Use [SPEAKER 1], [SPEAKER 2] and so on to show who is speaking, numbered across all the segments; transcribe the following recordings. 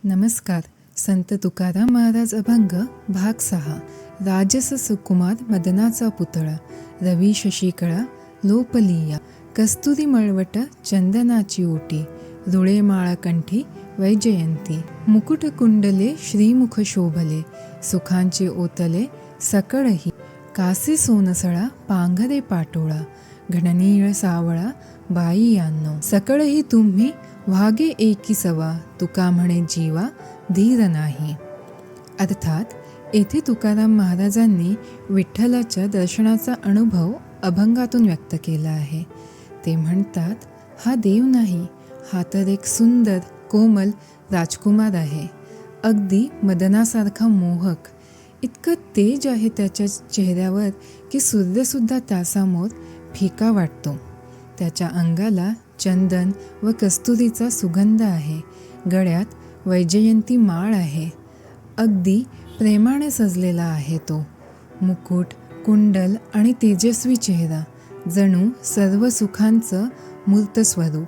[SPEAKER 1] नमस्कार. संत तुकाराम महाराज अभंग भाग 6. राजस सुकुमार मदनाचा पुतळा. रवी शशिकळा लोपलिया. कस्तुरी मळवट चंदनाची ओटी. रुळे माळकंठी वैजयंती. मुकुट कुंडले श्रीमुख शोभले. सुखांचे ओतले सकळही. कासे सोनसळा पांघरे पाटोळा. घननीळ सावळा बाई यांनो. सकळही तुम्ही वागे एकी सवा. तुका म्हणे जीवा धीर नाही. अर्थात येथे तुकाराम महाराजांनी विठ्ठलाच्या दर्शनाचा अनुभव अभंगातून व्यक्त केला आहे. ते म्हणतात, हा देव नाही, हा तर एक सुंदर कोमल राजकुमार आहे. अगदी मदनासारखा मोहक. इतकं तेज आहे त्याच्या चेहऱ्यावर की सूर्यसुद्धा त्यासमोर फिका वाटतो. त्याच्या अंगाला चंदन व कस्तुरीचा सुगंध आहे. गळ्यात वैजयंती माळ आहे. अगदी प्रेमाने सजलेला आहे तो. मुकुट, कुंडल आणि तेजस्वी चेहरा, जणू सर्व सुखांचं मूर्त स्वरूप.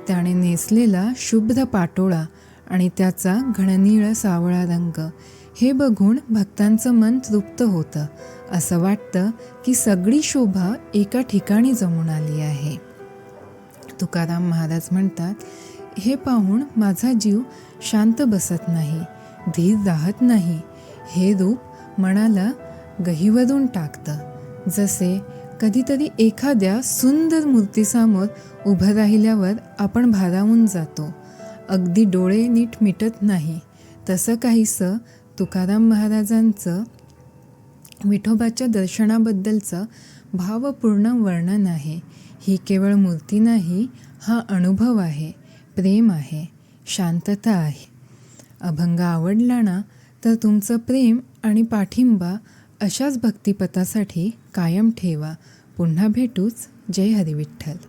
[SPEAKER 1] त्याने नेसलेला शुभ्र पाटोळा आणि त्याचा घननीळ सावळा रंग हे बघून भक्तांचं मन तृप्त होतं. असं वाटतं की सगळी शोभा एका ठिकाणी जमून आली आहे. तुकाराम महाराज म्हणतात, हे पाहून माझा जीव शांत बसत नाही, धीर राहत नाही. हे रूप मनाला गहिवरून टाकतं. जसे कधीतरी एखाद्या सुंदर मूर्तीसमोर उभं राहिल्यावर आपण भारावून जातो, अगदी डोळे नीट मिटत नाही. तसं काहीसं तुकाराम महाराजांचं विठोबाच्या दर्शनाबद्दलचं भावपूर्ण वर्णन आहे. ही केवळ मूर्ती नाही, हा अनुभव आहे, प्रेम आहे, शांतता आहे. अभंग आवडला ना तर तुमचं प्रेम आणि पाठिंबा अशाच भक्तिपथासाठी कायम ठेवा. पुन्हा भेटूच. जय हरी विठ्ठल.